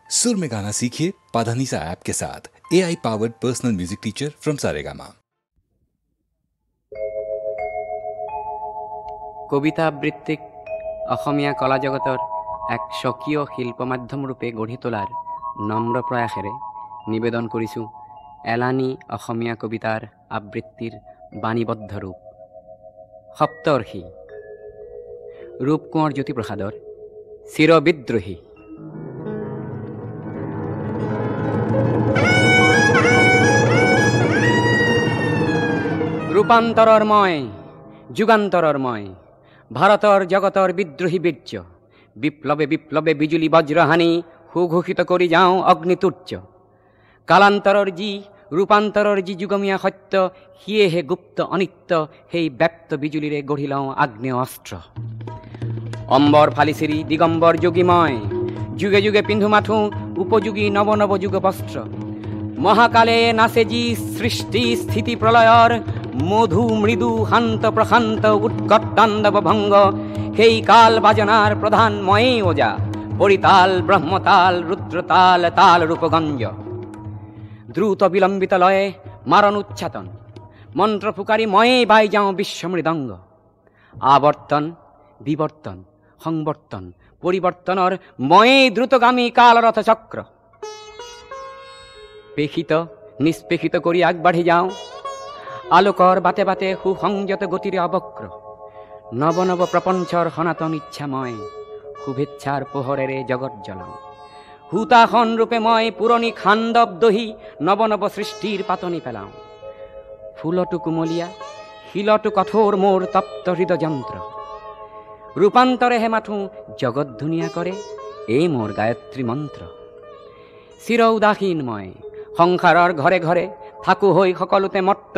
सुर में गाना सीखिए पाधानीसा ऐप के साथ। AI powered personal music teacher from Saregama. কবিতা আবৃত্তিক অসমীয়া কলা জগতৰ এক স্বকীয় শিল্প মাধ্যম ৰূপে গঢ়ি তোলাৰ নম্ৰ প্ৰয়াসেৰে নিবেদন কৰিছোঁ এলানি অসমীয়া কবিতাৰ আবৃত্তিৰ বাণীবদ্ধ ৰূপ সপ্তৰ্ষি ৰূপ কোঁৱৰ জ্যোতিপ্ৰসাদৰ চিৰবিদ্ৰোহী। ৰূপান্তৰৰ মই যুগান্তৰৰ মই ভাৰতৰ জগতৰ বিদ্ৰোহী বীৰ্য বিপ্লৱে বিপ্লৱে বিজুলী বজ্ৰহানি সুঘোষিত কৰি যাওঁ অগ্নিতুৰ্য। কালান্তৰৰ যি ৰূপান্তৰৰ যি যুগমীয়া সত্য সিয়েহে গুপ্ত অনিত্য সেই ব্যক্ত বিজুলীৰে গঢ়ি লওঁ আগ্নেয় অস্ত্ৰ। অম্বৰ ফালিচিৰি দিগম্বৰ যোগী মই যুগে যুগে পিন্ধো মাথো উপযোগী নৱ নৱ যুগ বস্ত্ৰ। মহাকালে নাচে যি সৃষ্টি স্থিতি প্ৰলয়ৰ মধু মৃদু শান্ত প্ৰশান্ত উৎকট তাণ্ডৱ ভংগ সেই কাল বাজনাৰ প্ৰধান ময়ে ওজা পৰিতাল ব্ৰহ্মতাল ৰুদ্ৰতাল তাল ৰূপগঞ্জ। দ্ৰুত বিলম্বিত লয়ে মাৰণ উচ্চাতন মন্ত্ৰ ফুকাৰি ময়ে বাই যাওঁ বিশ্ব মৃদংগ। আৱৰ্তন বিৱৰ্তন সংবৰ্তন পৰিৱৰ্তনৰ ময়ে দ্ৰুতগামী কালৰথ চক্ৰ। পেশিত নিষ্পেষিত কৰি আগবাঢ়ি যাওঁ আলোকৰ বাটে বাটে সুসংযত গতিৰে অবক্ৰ। নৱ নৱ প্ৰপঞ্চৰ সনাতন ইচ্ছা মই শুভেচ্ছাৰ পোহৰেৰে জগত জ্বলাওঁ। হুতাসন ৰূপে মই পুৰণি খাণ্ডৱ দহি নৱ নৱ সৃষ্টিৰ পাতনি পেলাওঁ। ফুলতো কুমলীয়া শিলতো কঠোৰ মোৰ তপ্ত হৃদযন্ত্ৰ। ৰূপান্তৰেহে মাথো জগত ধুনীয়া কৰে এই মোৰ গায়ত্ৰী মন্ত্ৰ। চিৰ উদাসীন মই সংসাৰৰ ঘৰে ঘৰে থাকো হৈ সকলোতে মত্ত।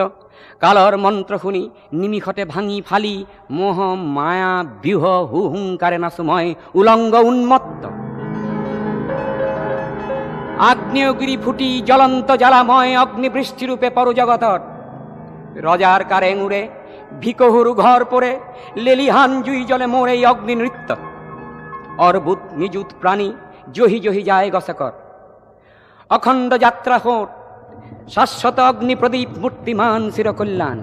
কালৰ মন্ত্ৰ শুনি নিমিষতে ভাঙি ফালি মোহ মায়া ব্যূহ হুহুংকাৰে নাচো মই উলংগ উন্মত্ত। আগ্নেয়গিৰি ফুটি জ্বলন্ত জ্বালা মই অগ্নিবৃষ্টিৰূপে পৰো জগতত। ৰজাৰ কাৰেং উৰে ভিকহুৰু ঘৰ পৰে লেলিহান জুই জ্বলে মোৰ এই অগ্নি নৃত্য। অৰ্বুত নিযুত প্ৰাণী জহি জহি যায় গছকৰ অখণ্ড যাত্ৰা হোঁত শাশ্বত অগ্নি প্ৰদীপ মূৰ্তিমান চিৰকল্যাণ।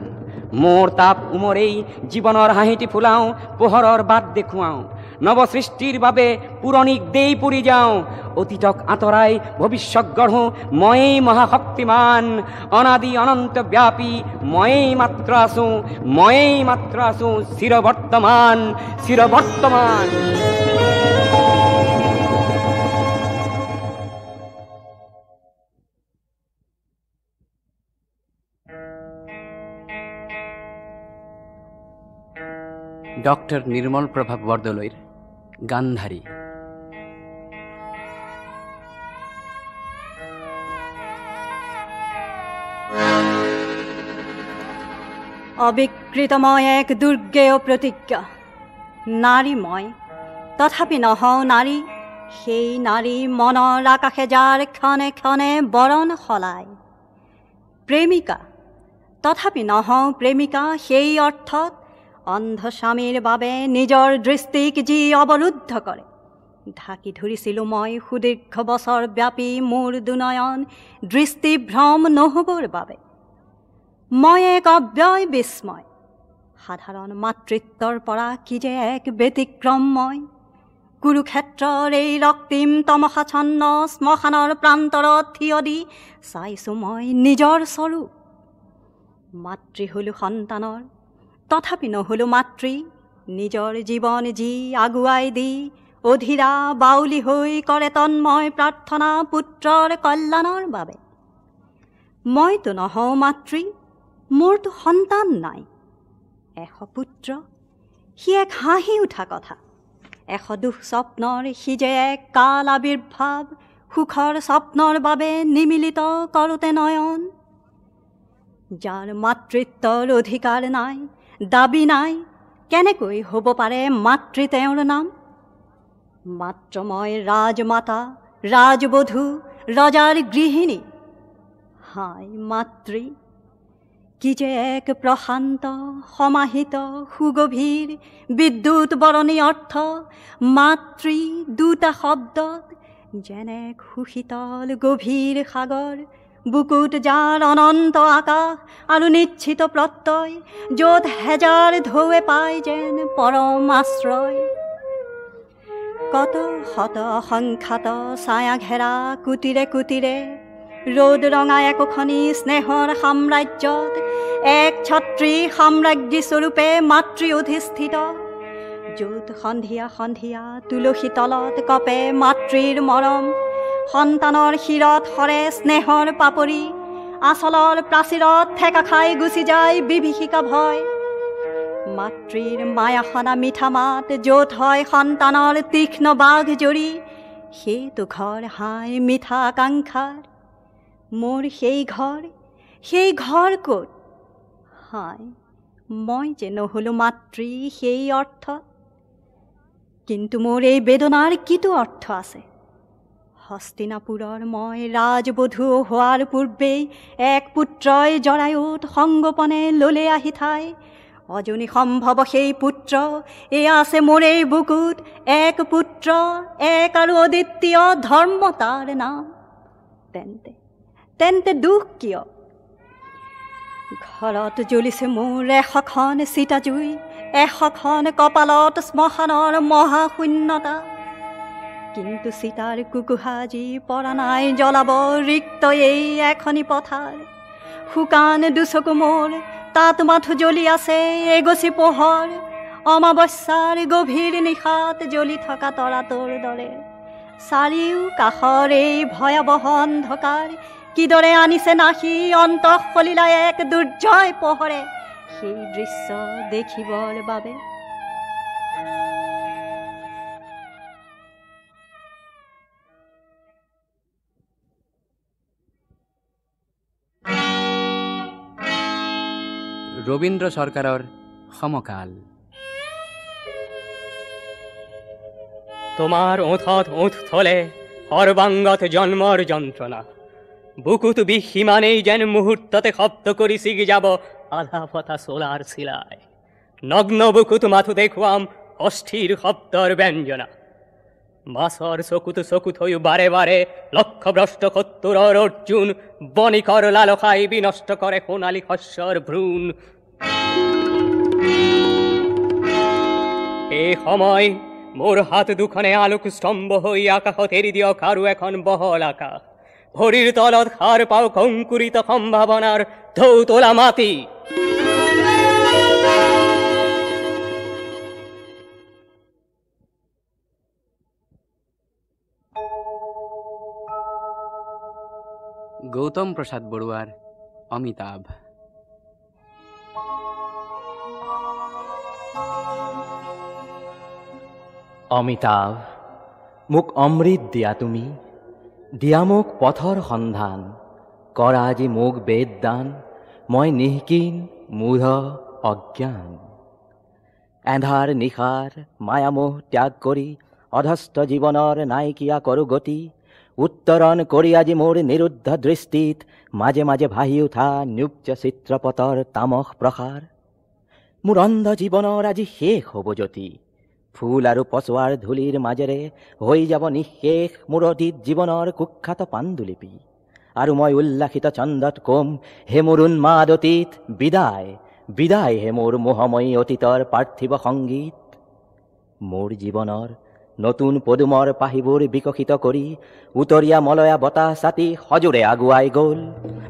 মোৰ তাপ উমৰেই জীৱনৰ হাঁহিটি ফুলাওঁ পোহৰৰ বাট দেখুৱাওঁ। নৱসৃষ্টিৰ বাবে পুৰণিক দেই পুৰি যাওঁ অতীতক আঁতৰাই ভৱিষ্যত গঢ়ো ময়েই মহাশক্তিমান। অনাদি অনন্ত ব্যাপী ময়েই মাত্ৰ আছো ময়েই মাত্ৰ আছো চিৰবৰ্তমান চিৰবৰ্তমান। ডক্টৰ নিৰ্মল প্ৰভা বৰদলৈৰ গান্ধাৰী। অবিকৃতময় এক দুৰ্গেয় প্ৰতিজ্ঞা। নাৰী মই তথাপি নহওঁ নাৰী সেই নাৰী মনৰ আকাশে যাৰ ক্ষণে ক্ষণে বৰণ সলায়। প্ৰেমিকা তথাপি নহওঁ প্ৰেমিকা সেই অৰ্থত অন্ধ স্বামীৰ বাবে নিজৰ দৃষ্টিক যি অৱৰুদ্ধ কৰে। ঢাকি ধৰিছিলোঁ মই সুদীৰ্ঘ বছৰ ব্যাপী মোৰ দুনয়ন দৃষ্টিভ্ৰম নহ'বৰ বাবে। মই এক অব্যয় বিস্ময় সাধাৰণ মাতৃত্বৰ পৰা কি যে এক ব্যতিক্ৰম মই। কুৰুক্ষেত্ৰৰ এই ৰক্তিম তমসাচ্ছন্ন শ্মশানৰ প্ৰান্তৰত থিয় দি চাইছোঁ মই নিজৰ স্বৰূপ। মাতৃ হলো সন্তানৰ তথাপি নহলো মাতৃ নিজৰ জীৱন যি আগুৱাই দি অধীৰা বাউলী হৈ কৰে তন্ময় প্ৰাৰ্থনা পুত্ৰৰ কল্যাণৰ বাবে। মইতো নহওঁ মাতৃ মোৰতো সন্তান নাই। এশ পুত্ৰ সি এক হাঁহি উঠা কথা। এশ দুঃস্বপ্নৰ সি যে এক কাল আবিৰ্ভাৱ সুখৰ স্বপ্নৰ বাবে নিমিলিত কৰোতে নয়ন। যাৰ মাতৃত্বৰ অধিকাৰ নাই দাবী নাই কেনেকৈ হ'ব পাৰে মাতৃ তেওঁৰ নাম। মাত্ৰ মই ৰাজমাতা ৰাজবধূ ৰজাৰ গৃহিণী। হায় মাতৃ কি যে এক প্ৰশান্ত সমাহিত সুগভীৰ বিদ্যুৎ বৰণী অৰ্থ মাতৃ দুটা শব্দত যেনে সুশীতল গভীৰ সাগৰ, বুকুত যাৰ অনন্ত আকাশ আৰু নিশ্চিত প্ৰত্যয়, য'ত হেজাৰ ঢৌৱে পায় যেন পৰম আশ্ৰয়। কত শত অসংখ্যাত ছায়া ঘেৰা কুটিৰে কুটিৰে, ৰ'দ ৰঙা একোখনি স্নেহৰ সাম্ৰাজ্যত এক ছত্ৰী সাম্ৰাজ্ঞী স্বৰূপে মাতৃ অধিষ্ঠিত, য'ত সন্ধিয়া সন্ধিয়া তুলসী তলত কপে মাতৃৰ মৰম, সন্তানৰ শিৰত সৰে স্নেহৰ পাপৰি, আচলৰ প্ৰাচীৰত ঠেকা খাই গুচি যায় বিভীষিকা ভয়। মাতৃৰ মায়াসনা মিঠা মাত য'ত হয় সন্তানৰ তীক্ষ্ণ বাঘ জৰি, সেইটো ঘৰ হাই মিঠা আকাংক্ষাৰ। মোৰ সেই ঘৰ ক'ত? হাই, মই যে নহ'লো মাতৃ সেই অৰ্থত। কিন্তু মোৰ এই বেদনাৰ কিটো অৰ্থ আছে? হস্তিনাপুৰৰ মই ৰাজবধূ হোৱাৰ পূৰ্বেই এক পুত্ৰই জৰায়ুত সংগোপনে ল'লে আহি ঠাই। অজনী সম্ভৱ সেই পুত্ৰ এয়া আছে মোৰ এই বুকুত, এক পুত্ৰ, এক আৰু অদ্বিতীয় ধৰ্ম তাৰ নাম। তেন্তে দুখ কিয়? ঘৰত জ্বলিছে মোৰ এশখন চিতা জুই, এশখন কপালত শ্মশানৰ মহাশূন্যতা। কিন্তু চিতাৰ কুকুহাজি পৰা নাই জ্বলাব ৰিক্ত এই এখনি পথাৰ। শুকান দুচকু মোৰ, তাত মাথো জ্বলি আছে এগছি পোহৰ, অমাৱস্যাৰ গভীৰ নিশাত জ্বলি থকা তৰাটোৰ দৰে। চাৰিও কাষৰ এই ভয়াৱহ অন্ধকাৰ কিদৰে আনিছে নাহি অন্তঃসলিলা এক দুৰ্জয় পোহৰে সেই দৃশ্য দেখিবৰ বাবে। ৰবীন্দ্ৰ সৰকাৰৰ সমকাল। তোমার ওঁথত ওঁথ থলে সর্বাঙ্গত জন্মর যন্ত্রণা, বুকুত বিহিমানেই যেন মুহূর্ততে শব্দ করি সিগি যাব আধা পথা সোলার শিলায়। নগ্ন বুকুত মাথু দেখুয়াম অস্থির শব্দর ব্যঞ্জনা। মাসর চকুত চকুত হই বারে বারে লক্ষ্যভ্রষ্ট শত্ৰুৰৰ অৰ্জুন, বণিকৰ লালসাই বিনষ্ট কৰে সোণালী শস্যৰ ভ্ৰূণ। এই সময় মোৰ হাত দুখনে আলোক স্তম্ভ হই আকাশত এৰি দিয়ক আৰু এখন বহল আকাশ। ভৰিৰ তলত সাৰ পাও কংকুৰিত সম্ভাৱনাৰ ঢৌ তোলা মাটি। গৌতম প্ৰসাদ বৰুৱাৰ অমিতাভ। অমিতাভ, মোক অমৃত দিয়া তুমি, দিয়া মোক পথৰ সন্ধান, কৰা আজি মোক বেদদান, মই নিঃকিন মূঢ় অজ্ঞান। এন্ধাৰ নিশাৰ মায়ামোহ ত্যাগ কৰি অধস্থ জীৱনৰ নাইকিয়া কৰো গতি, উত্তৰণ কৰি আজি মোৰ নিৰুদ্ধ দৃষ্টিত মাজে মাজে ভাহি উঠা নিউক্ত চিত্ৰপটৰ তামস প্ৰসাৰ। মোৰ অন্ধ জীৱনৰ আজি শেষ হ'ব জ্যোতি, ফুল আৰু পচোৱাৰ ধূলিৰ মাজেৰে হৈ যাব নিঃশেষ মোৰ অতীত জীৱনৰ কুখ্যাত পাণ্ডুলিপি। আৰু মই উল্লাসিত চন্দত কম, হে মোৰ উন্মাদ অতীত বিদায়, বিদায় হে মোৰ মোহময়ী অতীতৰ পাৰ্থিৱ সংগীত। মোৰ জীৱনৰ নতুন পদুমৰ পাহিবোৰ বিকশিত কৰি উতৰীয়া মলয়া বতাহ ছাতি সজোৰে আগুৱাই গ'ল,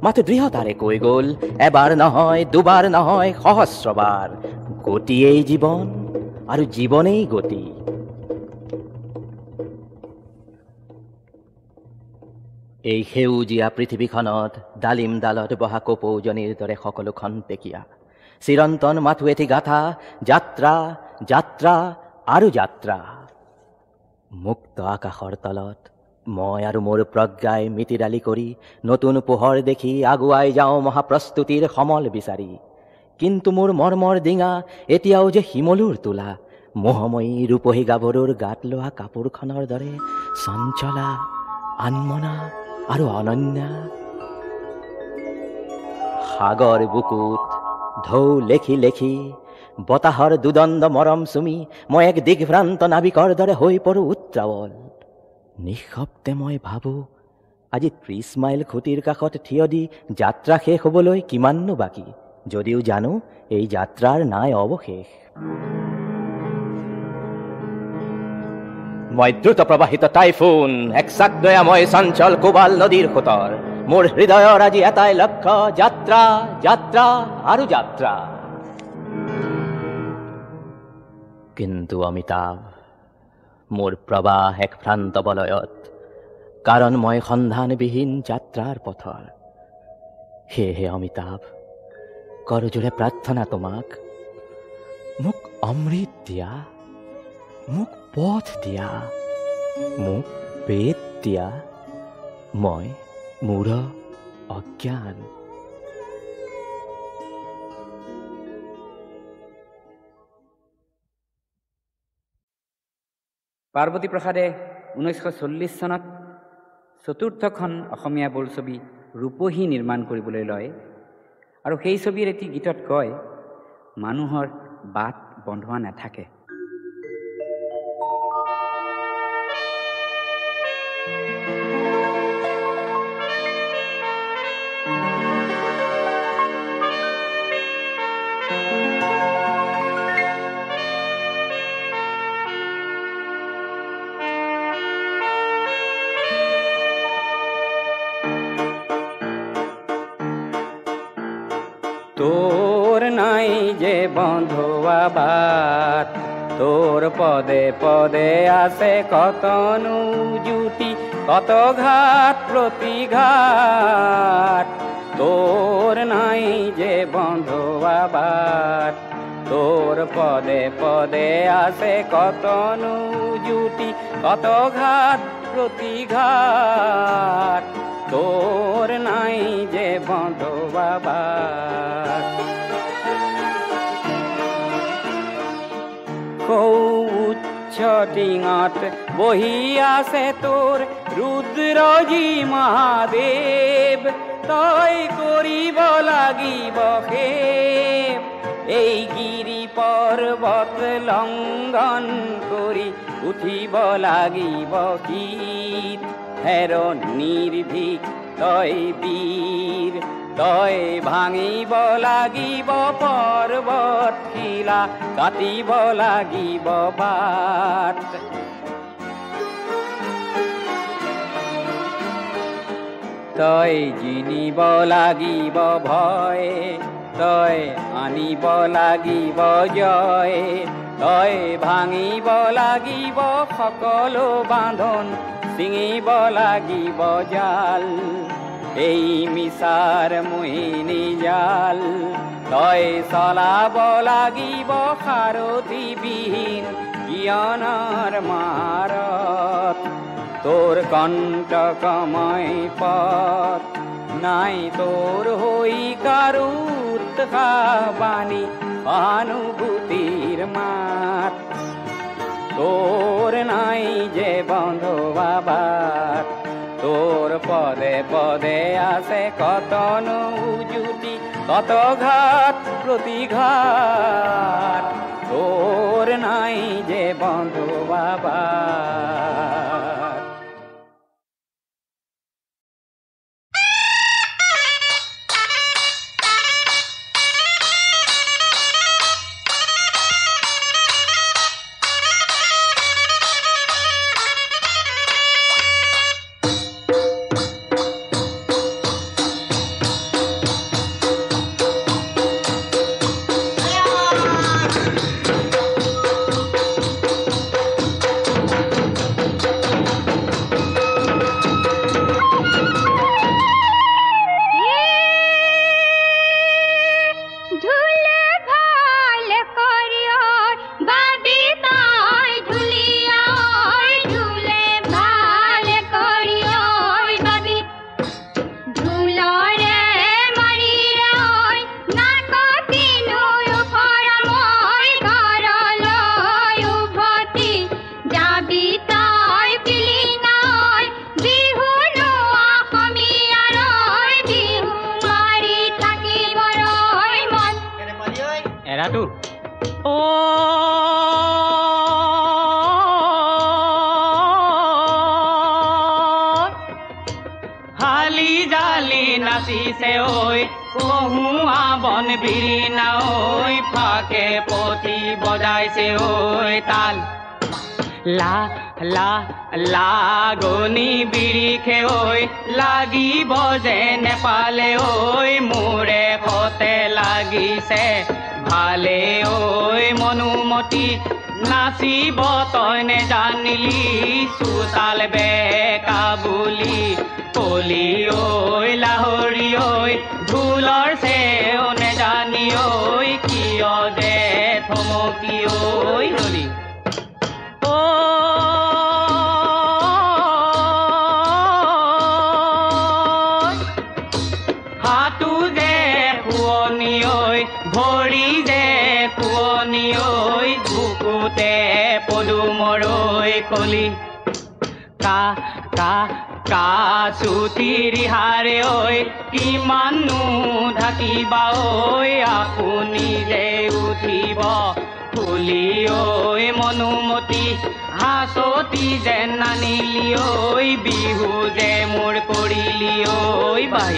মাথো দৃঢ়তাৰে কৈ গ'ল, এবাৰ নহয় দুবাৰ নহয় সহস্ৰবাৰ, গতিয়েই জীৱন আৰু জীৱনেই গতি। এই সেউজীয়া পৃথিৱীখনত ডালিম ডালত বহা কপৌজনীৰ দৰে সকলো খন্তেকীয়া চিৰন্তন মাথো এটি গাথা, যাত্ৰা যাত্ৰা আৰু যাত্ৰা। মুক্ত আকাশৰ তলত মই আৰু মোৰ প্ৰজ্ঞাই মিতিৰালি কৰি নতুন পোহৰ দেখি আগুৱাই যাওঁ মহাপ্ৰস্তুতিৰ সমল বিচাৰি। কিন্তু মোৰ মৰ্মৰ ডিঙা এতিয়াও যে শিমলুৰ তোলা, মোহময়ী ৰূপহী গাভৰুৰ গাত লোৱা কাপোৰখনৰ দৰে চঞ্চলা, আনমনা আৰু অনন্যা। সাগৰ বুকুত ঢৌ লেখি লেখি বতাহৰ দুদণ্ড মৰম চুমি মই এক দিগ্ভ্ৰান্ত নাবিকৰ দৰে হৈ পৰো উত্ৰাৱল। নিঃশব্দে মই ভাবোঁ আজি 30 মাইল খুঁটিৰ কাষত থিয় দি যাত্ৰা শেষ হ'বলৈ কিমাননো বাকী, যদিও জানো এই যাত্ৰাৰ নাই অৱশেষ। মই দ্ৰুত প্ৰবাহিত টাইফুন, একচাক দয়াময় চঞ্চল কোবাল নদীৰ সোঁতৰ। মোৰ হৃদয়ৰ আজি এটাই লক্ষ্য, যাত্ৰা যাত্ৰা আৰু যাত্ৰা। কিন্তু অমিতাভ, মোৰ প্ৰবাহ এক ভ্ৰান্ত বলয়ত, কাৰণ মই সন্ধানবিহীন যাত্ৰাৰ পথৰ। সেয়েহে অমিতাভ, কৰজোৰে প্ৰাৰ্থনা তোমাক, মোক অমৃত দিয়া, মোক পথ দিয়া, মোক বেদ দিয়া। মই মূঢ় অজ্ঞান। পাৰ্বতী প্ৰসাদে 1940 চনত চতুৰ্থখন অসমীয়া বোলছবি ৰূপহী নিৰ্মাণ কৰিবলৈ লয় আৰু সেই ছবিৰ এটি গীতত কয়, মানুহৰ বাট বন্ধোৱা নাথাকে। তোর নাই যে বন্ধুয়া বাত, তোর পদে পদে আছে কত জুটি, কত ঘাট প্রতিঘাট। তোর নাই যে বন্ধুয়া বাত, তোর পদে পদে আছে কত জুটি, কত ঘাট প্রতিঘাট। তোর নাই যে বন্ধুয়া বাত। উচ্চ ডিঙত বহি আছে তোর রুদ্রজি মহাদেব, তই কৰিব লাগিব খেপ। এই গিৰি পৰ্বত লংঘন কৰি উঠিব লাগিব গীত। হেৰ নিৰ্ভীক তই বীৰ, তই ভাঙিব লাগিব পৰ্বত শিলা, কাটিব লাগিব বাট। তই জিনিব লাগিব ভয়, তই আনিব লাগিব জয়। তই ভাঙিব লাগিব সকলো বান্ধন, ছিঙিব লাগিব জাল। এই মিছাৰ মোহিনী জাল, তই চলাব লাগিব সাৰথিবিহীন জ্ঞানৰ মাৰত। তোৰ কণ্টকময় পথ নাই, তোৰ হৈ কাৰো উৎসাহবাণী সহানুভূতিৰ মাত। তোৰ নাই যে বন্ধুৱা বাট, তোৰ পদে পদে আছে কত জুটি, কত ঘাট প্ৰতিঘাট। তোৰ নাই যে বন্ধুয়া বাট। হালি জালি নাচিছে ঐ কহুৱা বন বিৰিণা ঐ ফাকে পতি বজাইছে ঐ তাল লা লা লাগনি বিৰিখে ঐ লাগিব যে নেপালে ঐ মোৰে সতে লাগিছে ভালে ঐ মনুমতি নাচিব তই নেজানিলি চোতাল বেকা বুলি কলি ঐ লাহৰি ঐ ঢোলৰ চেও নেজানি ঐ কিয় যে থমকি ঐ ৰলি হাতু যে শুৱনি ঐ ভৰি যে শুৱনি ঐ বুকুতে পদুমৰ ঐ কলি কা কা কাচুতি ৰিহাৰে ঐ কিমাননো ঢাকিবা ঐ আপুনি যে উঠিব ফুলি ঐ মনুমতি হাঁচতি যেন নানিলি ঐ বিহু যে মোৰ কৰিলি ঐ বাই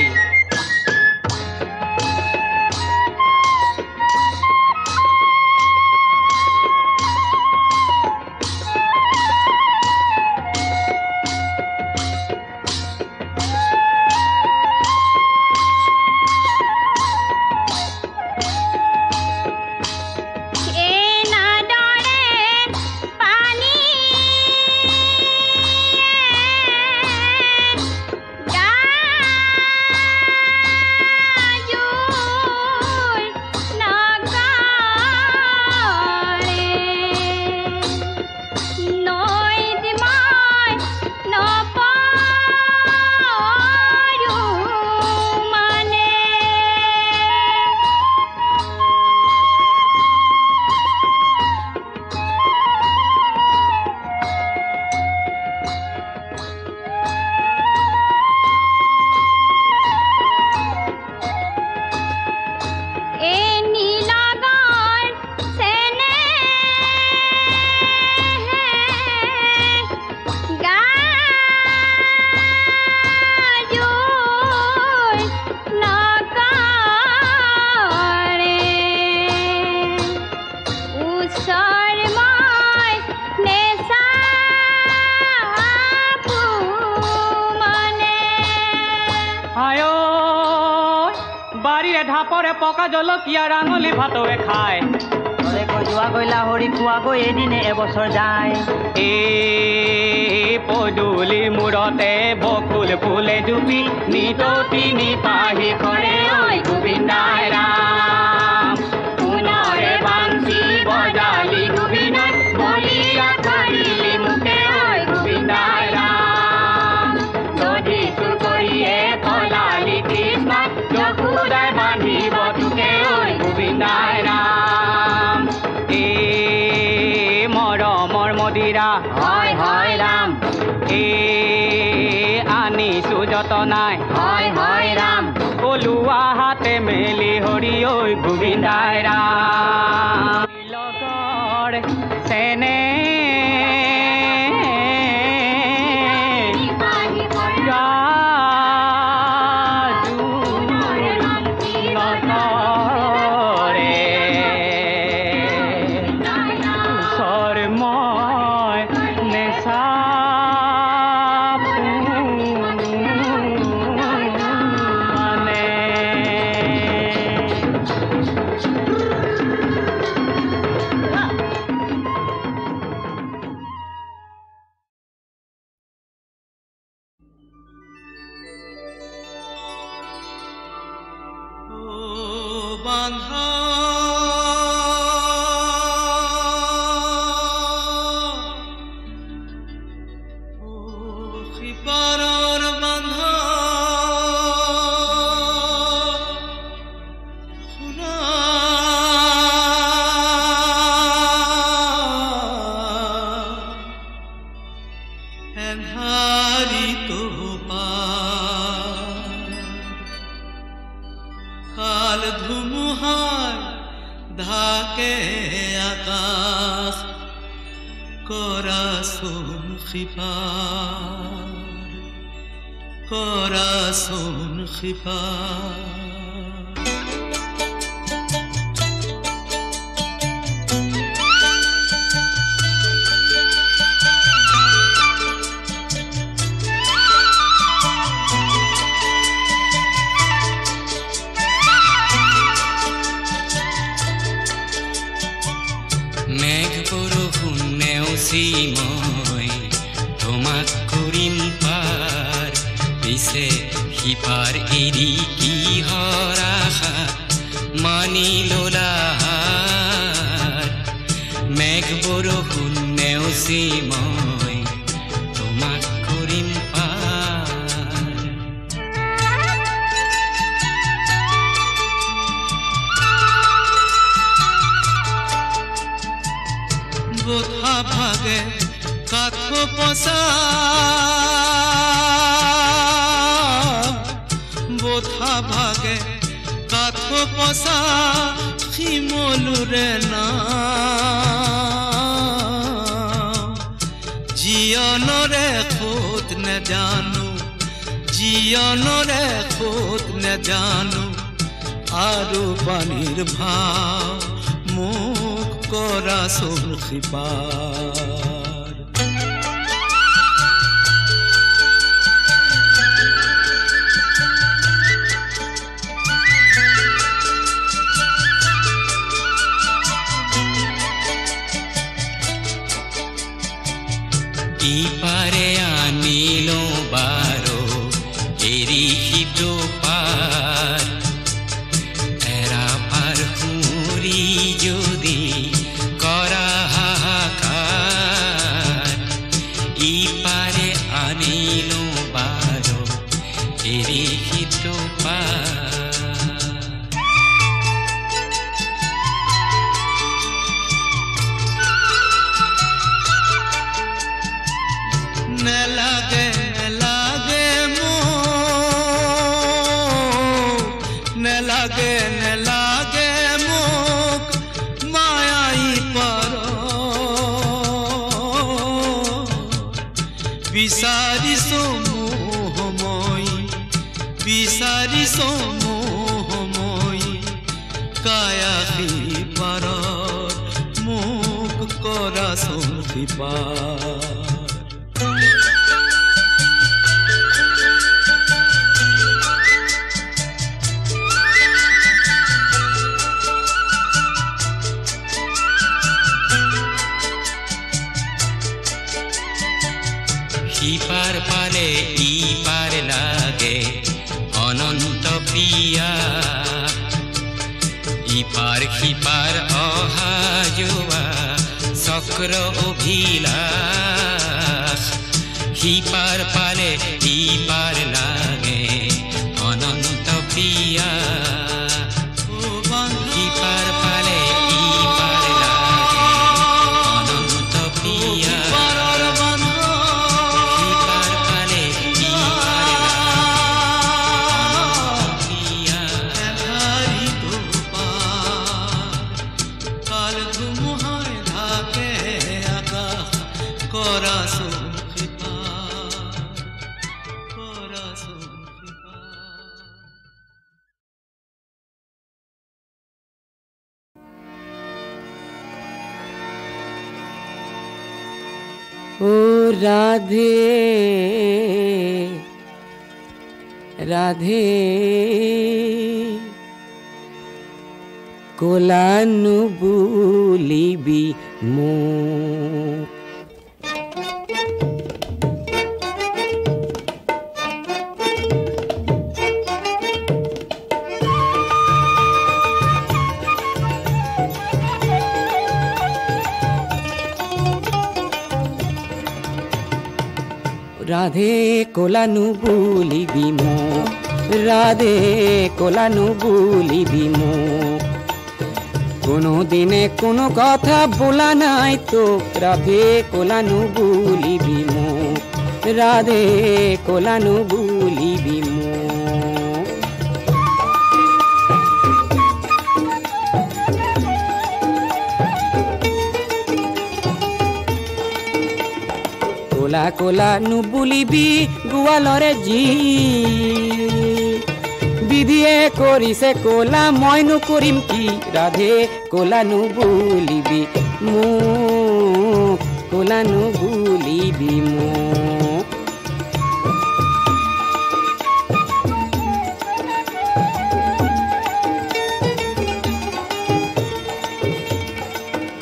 ঢাপৰে পকা জলকীয়া ৰাঙলী ভাতৱে খায় যোৱা গৈ লাহৰি খোৱা গৈ এদিনে এবছৰ যায় এই পদূলিৰ মূৰতে বকুল ফুলে জুপি নিততি নিপাহি কৰে ঐ গোবিন্দাই ৰাম পুনৰে বাঞ্চি বজালি গোবিন্দই বলিয়া কৰিলি মুখে ঐ গোবিন্দাই ৰাম যদি চুৰ কৰিয়ে পলালি কৃষ্ণ যশোদাই বান্ধিব তোকে ঐ গোবিন্দাই ৰাম মৰমৰ মদিৰা হয় হয় ৰাম আনিছো যতনাই হয় হয় ৰাম কলুৱা হাতে মেলি হৰি ঐ গোবিন্দাই ৰাম লগৰ চেনে corazón xibar. মেঘ বৰষুণ নেওচি মই তোমাক কৰিম পাৰ, পিছে সিপাৰ এৰি কিহৰ আশা মানি ললা। মেঘ বৰষুণ নেওচি মই তোমাক কৰিম পাৰ। বোথা ভাগে কাঠ পচা, বোথা ভাগে কাঠ পচা শিমলুৰে নাম। জীৱনৰে খোদ নেজানো, জীৱনৰে খোদ নেজানো, আৰু পানীৰ ভাৱ মোক corazón xibar. ইপাৰে আনিলো বাৰো এৰি সিটো পাৰ, এৰা পাৰ সুৰি যদি কৰা হাহাকাৰ। ইপাৰে আনিলো বাৰো এৰি সিটো পাৰ। নেলাগে নেলাগে মোক, নেলাগে নেলাগে মোক মায়াই পাৰ। বিচাৰিছো মোহ মই, বিচাৰিছো মোহ মই, কায়াসী পাৰ মোক corazón xibar. সিপাৰ পালে ইপাৰ লাগে অনন্ত প্ৰিয়া, ইপাৰ সিপাৰ অহা যোৱা চক্র অভিলাষ। সিপার পালে ইপার লাগে অনন্ত প্রিয়া, সিপার পালে ইপার লাগে অনন্ত প্রিয়া। ও রাধে রাধে কোলানু বুলিবি মোক। রাধে কোলানু বুলিবি মোক, রাধে কোলানু বুলিবি মোক। কোনো দিনে কোনো কথা বলা নাই তো, রাধে কোলানু বুলিবি মোক, রাধে কোলানু বুলিবি মোক। কোলা কোলা নুবুলিবি গোৱালৰে যি বিধিয়ে কৰিছে কোলা মই নকৰিম কি ৰাধে কোলা নুবুলিবি মোক কোলা নুবুলিবি মোক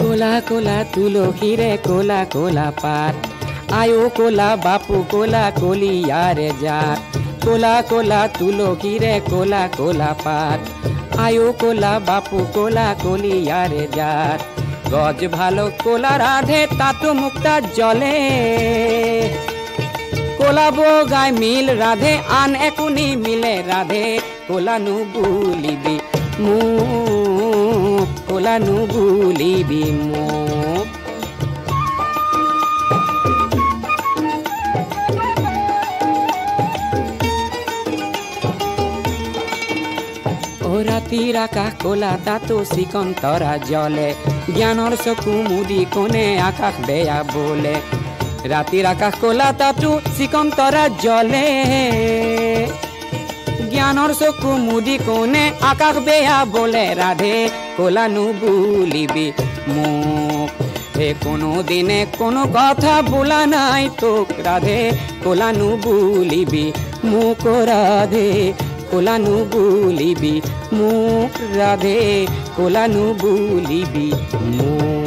কোলা কোলা তুলসীৰে কোলা কোলা পাত আয়ো কোলা বাপু কোলা কলিয়াৰে জাত কোলা কোলা তুলসীৰে কোলা কোলা পাত আয়ো কোলা বাপু কোলা কলিয়াৰে জাত গজ ভালো কোলা রাধে তাতো মুক্তা জলে কোলা বগাই মিল রাধে আন একুনি মিলে রাধে কোলা নুবুলিবি মোক কোলা নুবুলিবি মোক ৰাতিৰ আকাশ কোলা তাতো চিকন তৰা জলে জ্ঞানৰ চকু মুদি কোনে আকাশ বেয়া বোলে ৰাতিৰ আকাশ কোলা তাতো চিকন তৰা জলে জ্ঞানৰ চকু মুদি কোনে আকাশ বেয়া বোলে ৰাধে কোলা নুবুলিবি মোক হে কোনো দিনে কোনো কথা বোলা নাই তোক ৰাধে কোলা নুবুলিবি মোক ৰাধে কোলা নুবুলিবি মোক ৰাধে কোলা নুবুলিবি মোক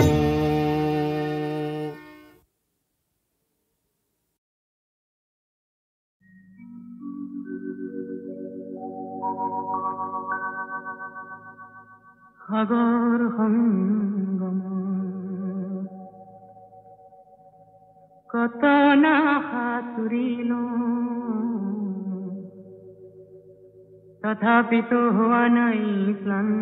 সাগৰ সংগম কত না সাঁতুৰিলো তথাপিতো হোৱা নাই ক্লান্ত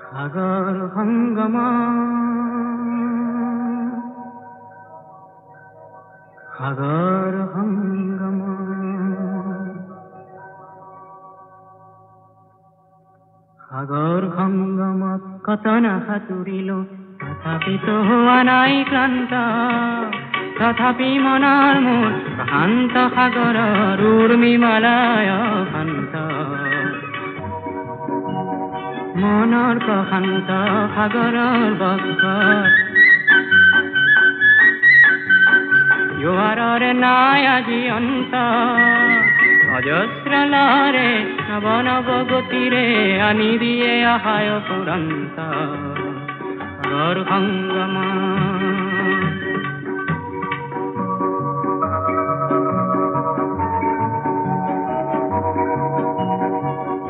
সাগৰ সংগম সাগৰ সংগম সাগৰ সংগমত কত না সাঁতুৰিলো তথাপিতো হোৱা নাই ক্লান্ত তথাপি মনৰ মোৰ শান্ত সাগৰৰ উৰ্মিমালায় শান্ত মনৰ প্ৰশান্ত সাগৰৰ বক্ষত জোৱাৰৰ নাই আজি অন্ত অজস্ৰ লহৰে নৱ নৱ গতিৰে আনি দিয়ে আশায় ফুৰন্ত সাগৰ সংগম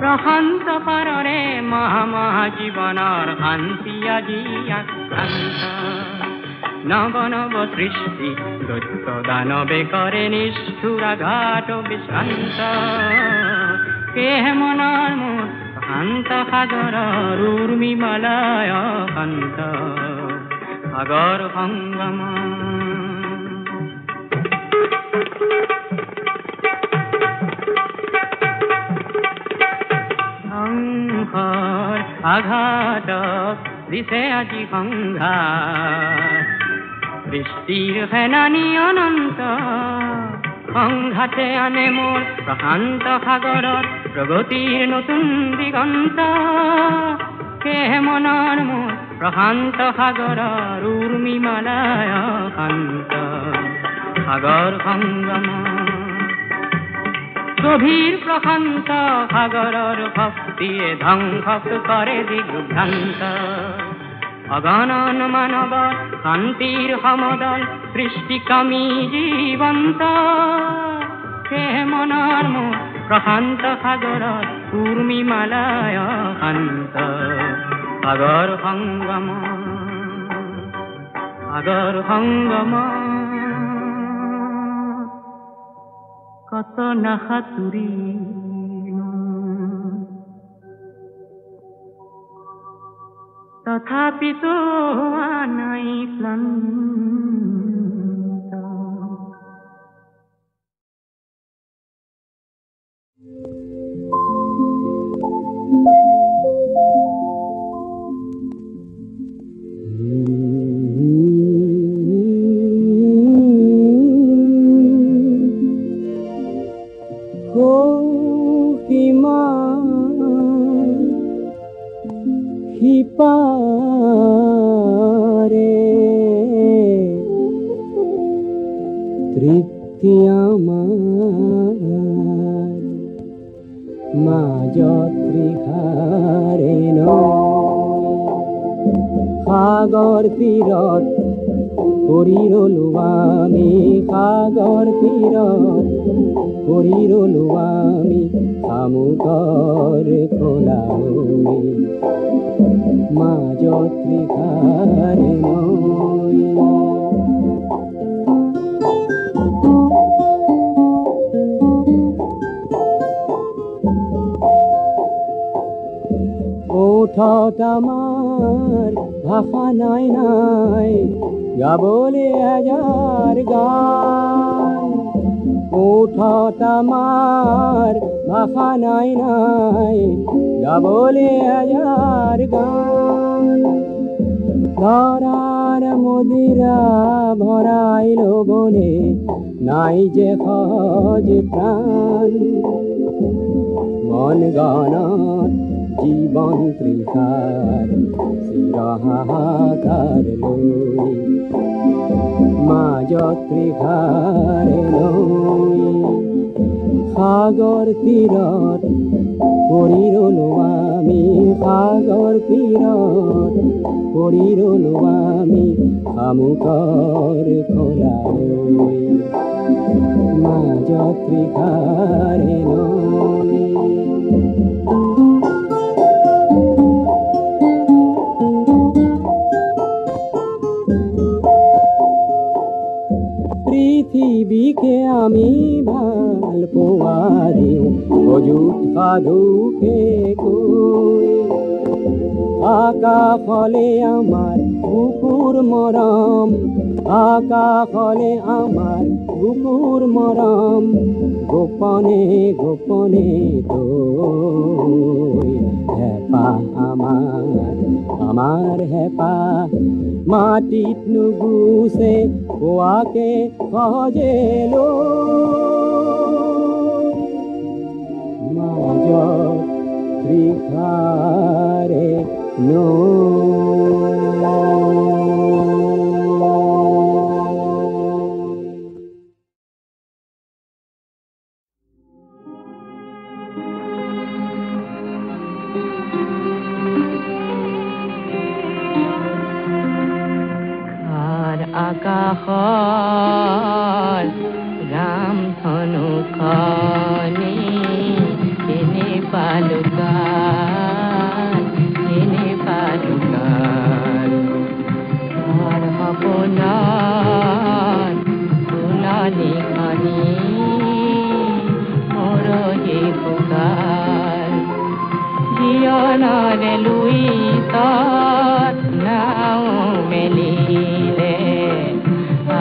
প্ৰশান্ত পাৰৰে মহা মহা জীৱনৰ শান্তি আজি আক্ৰান্ত নৱ নৱ সৃষ্টি দৈত্য দানৱে কৰে নিষ্ঠুৰাঘাত বিশ্ৰান্ত কেহে মনৰ মোৰ শান্ত সাগৰৰ উৰ্মিমালায় শান্ত সাগৰ সংগম সংঘৰ আঘাতক দিছে আজি সংঘাত সৃষ্টিৰ সেনানী অনন্ত সংঘাতে আনে মোৰ প্ৰশান্ত সাগৰৰ প্ৰগতিৰ নতুন দিগন্ত কেহে মনৰ মোৰ প্ৰশান্ত সাগৰৰ উৰ্মিমালায় শান্ত সাগৰ সংগম গভীৰ প্ৰশান্ত সাগৰৰ ভক্তিয়ে ধ্বংস কৰে দিগ্ভ্ৰান্ত অগণন মানৱৰ শান্তিৰ সমদল সৃষ্টিকামী জীৱন্ত কেহে মনৰ মোৰ প্ৰশান্ত সাগৰত উৰ্মিমালায় শান্ত সাগৰ সংগম সাগৰ সংগম কত না সাঁতুৰিলো তথাপিতো হোৱা নাই ক্লান্ত পাৰে তৃপ্তি আমাৰ মাজ ত্ৰিখাৰে সাগৰ তীৰত কৰি ৰলো আমি সাগৰ তীৰত কৰি ৰলো আমি শামুকৰ খোলামি মাজ ত্ৰিখাৰে ওঠত আমাৰ ভাষা নাই নাই গাবলে এজাৰ গান ওঠত আমাৰ ভাষা নাই নাই গাবলে এজাৰ গান ধৰাৰ মদিৰা ভৰাই ল'বলে নাই যে সহজ প্ৰাণ মন গণত জীবন ত্ৰিখাৰ চিৰহাহাকাৰ লৈ মাজ ত্ৰিখাৰে লৈ সাগৰ তীৰত কৰি ৰলো আমি সাগৰ তীৰত কৰি ৰলো আমি শামুকৰ খোলাই মাজ ত্ৰিখাৰে লৈ পৃথিৱীকে আমি ভাল পোৱা দিওঁ অযুত সাধুকে কৈ আকাশলে আমাৰ বুকুৰ মৰম আকাশলে আমাৰ বুকুৰ মৰম গোপনে গোপনে তৈ হেঁপাহ আমাৰ হেঁপাহ মাটিত নুগুচে পোৱাকে সহজে মাজ ত্ৰিখাৰে আকাশৰ ৰাম ধনুখনি এনে পালুকান ঘৰ সপোনৰ ফুলনিখনি মৰহি ফুকাৰ জীৱনৰে লুইতত নাও মেলিলে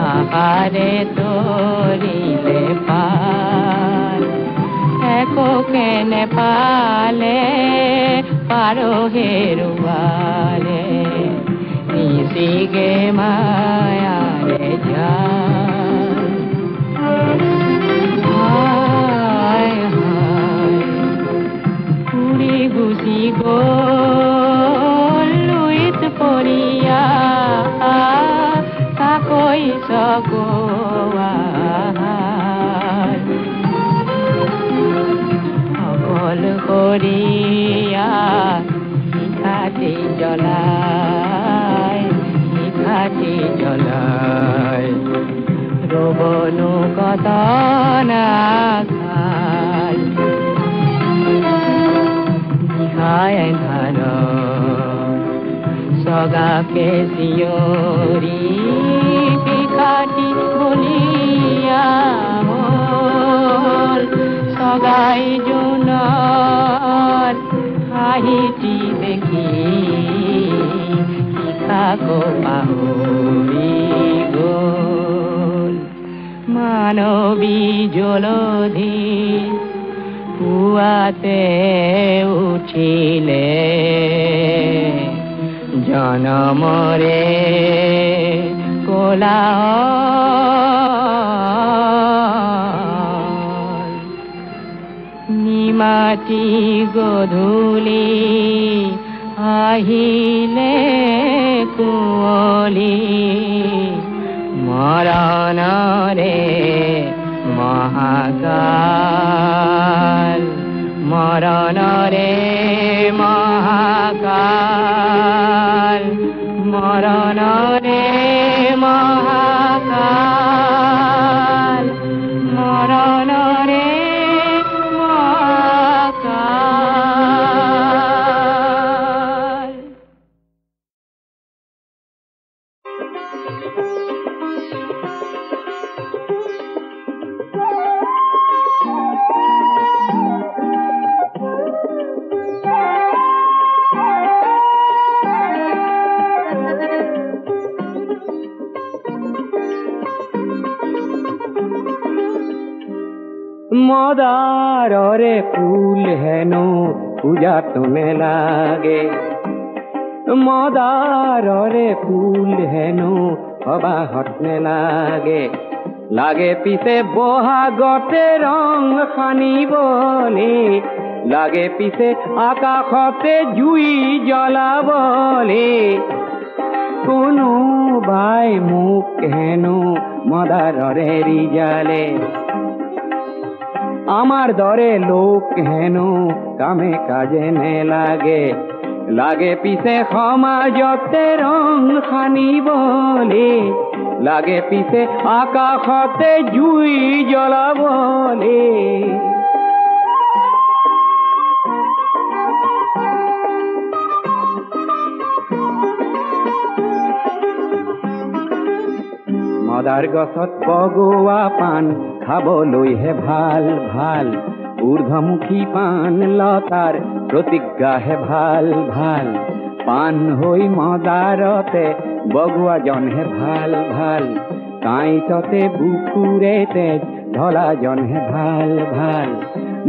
আহারে তরিলে পাল একোকে নেপালে পারো হেরুয়ালে নিশিগে মায়ারে যান হায় হায় উড়ি গুছি গল লুইত পরিয়া কই সগোয়ার অকল করিয়া শিখাটি জ্বলাই রবনু কতনা খাল শিখায় ধান সগাকে শিয়রি পিকাটি বলিয়া হল সগাই জোনৰ হাঁহিটি দেখি শিখাকো পাহৰি গল মানৱী জলধি পুৱাতে উঠিলে জনমৰে কোলাহল নিমাটি গধূলি আহিলে কুঁৱলী মৰণৰে মহাকাল মৰণৰে মহাকাল মৰণৰে মহাকাল মৰণৰে মহাকাল। মদাররে ফুল হেন পূজা তুমে লাগে মদাররে ফুল হেন অবাহত লাগে লাগে পিছে বহাগতে রং সানিবলে লাগে পিছে আকাশতে জুই জ্বলাবলে কোনোবাই মোক হেনো মদাররে রিজালে আমার দরে লোক হেন কামে কাজে নে লাগে লাগে পিছে সমাজতে রং সানিবলে লাগে পিছে আকাশতে জুই জ্বলাবলে মদার গছত বগোৱা পান খাবলৈহে ভাল ভাল ঊৰ্ধ্বমুখী পান লতাৰ প্ৰতিজ্ঞাহে ভাল ভাল পান হৈ মদাৰতে বগোৱাজনহে ভাল ভাল কাঁইটতে বুকুৰে তেজ ঢলাজনহে ভাল ভাল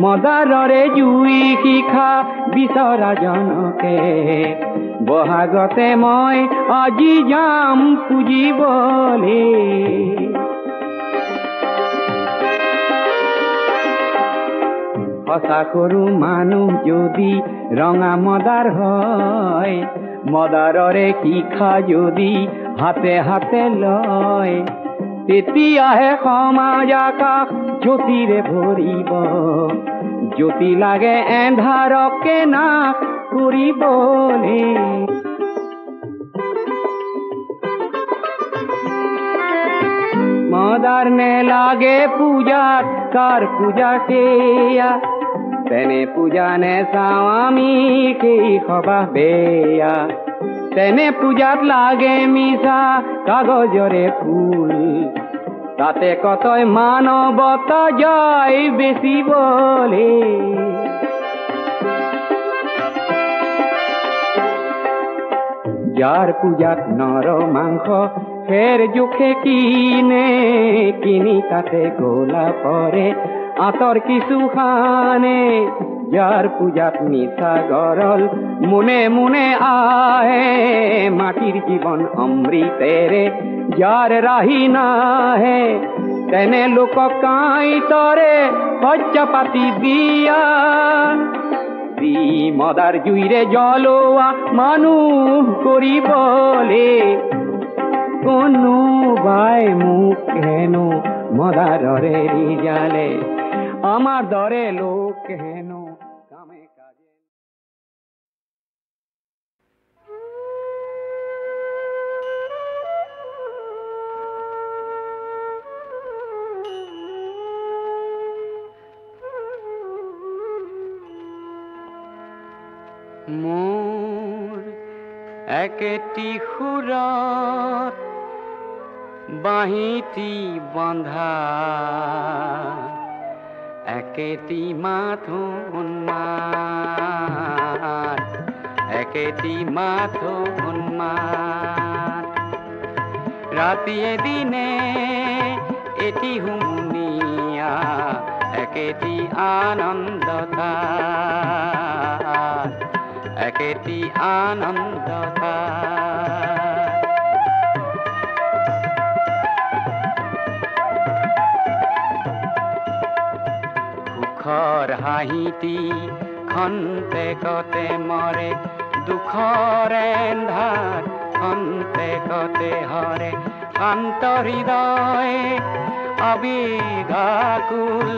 মদাৰৰে জুই শিখা বিচৰাজনকে বহাগতে মই আজি যাম পুজিবলে সঁচা সৰু মানুহ যদি ৰঙা মদাৰ হয় মদাৰৰে শিখা যদি হাতে হাতে লয় তেতিয়াহে সমাজ আকাশ জ্যোতিৰে ভৰিব জ্যোতি লাগে এন্ধাৰকে নাশ কৰিবলে মদাৰ নে লাগে পূজাত কাৰ পূজা সেয়া তেনে পূজা নে চাওঁ আমি সেই সভা বেয়া তেনে পূজাত লাগে মিছা কাগজৰে ফুল তাতে কতই মানৱতা যায় বেচিবলে যাৰ পূজাত নৰ মাংস ফেৰ জোখে কিনে কিনি তাতে গোলা পৰে আঁতৰ কিছু খানে যাৰ পূজাত নিচা গৰল মুনে মুনে আহে মাটিৰ জীৱন অমৃতেৰে যাৰ ৰাহি নাহে তেনে লোকক কাঁইটৰে শয্যা পাতি দিয়া দি মদাৰ জুইৰে জ্বলোৱা মানুহ কৰিবলে কোনোবাই মোক হেনো মদাৰৰে ৰিজালে আমাৰ দৰে লোক হেনো কামে কাজে মোৰ একেটি সুৰত বাঁহীটি বন্ধা একেটি মাথো উন্মাদ একেটি মাথো উন্মাদ ৰাতিয়ে দিনে এটি হুমুনিয়া একেটি আনন্দতা একেটি আনন্দতা সুখৰ হাঁহিটি খন্তেকতে মৰে দুখৰ এন্ধাৰ খন্তেকতে হৰে শান্ত হৃদয় আবিঘাকুল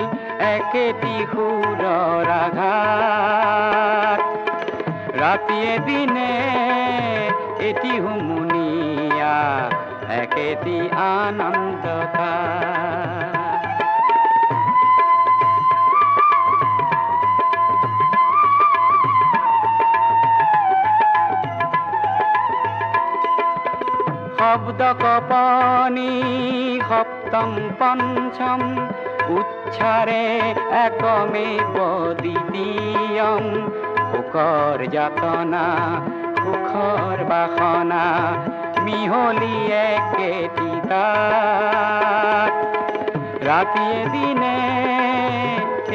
একেটি সুৰৰ আঘাত ৰাতিয়ে দিনে এটি হুমুনিয়া একেটি আনন্দতা শব্দ কপনি সপ্তম পঞ্চম উচ্চাৰে একমেৱ দ্বিতীয়ম সুখৰ যাতনা সুখৰ বাসনা মিহলি একেটি তাত ৰাতিয়ে দিনে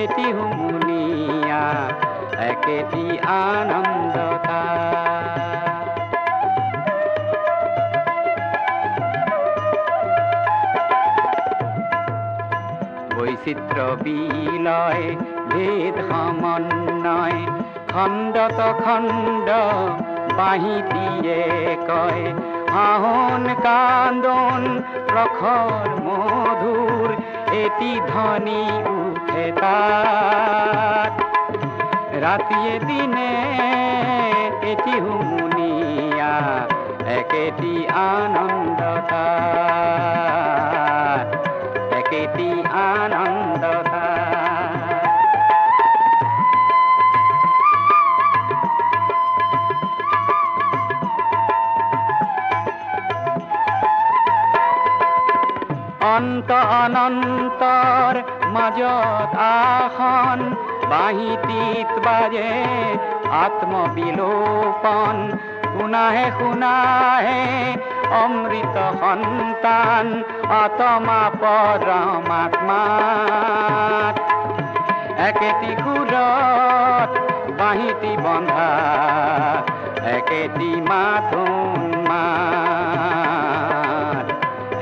এটি হুমুনিয়া একেটি আনন্দতা বৈচিত্ৰ্য বিলয় ভেদ সমন্বয় খণ্ডত খণ্ড বাহিতিয়ে কয় আহোন কান্দোন প্ৰখৰ মধুৰ এটি ধ্বনি উঠে তাত ৰাতিয়ে দিনে এটি হুমুনিয়া একেটি আনন্দতা একেটি আনন্দতা অন্ত অনন্তৰ মাজত আসন বাহিতিত বাজে আত্মবিলোপন শুনাহে শুনাহে অমৃত সন্তান আত্মা পৰমাত্মাত একেটি সুৰত বাহিতি বন্ধা একেটি মাথোন মাত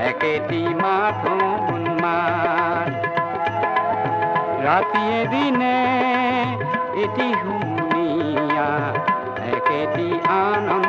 একেটি মাথোন মাত ৰাতিয়ে দিনে এটি হুমুনিয়া একেটি আনন্দ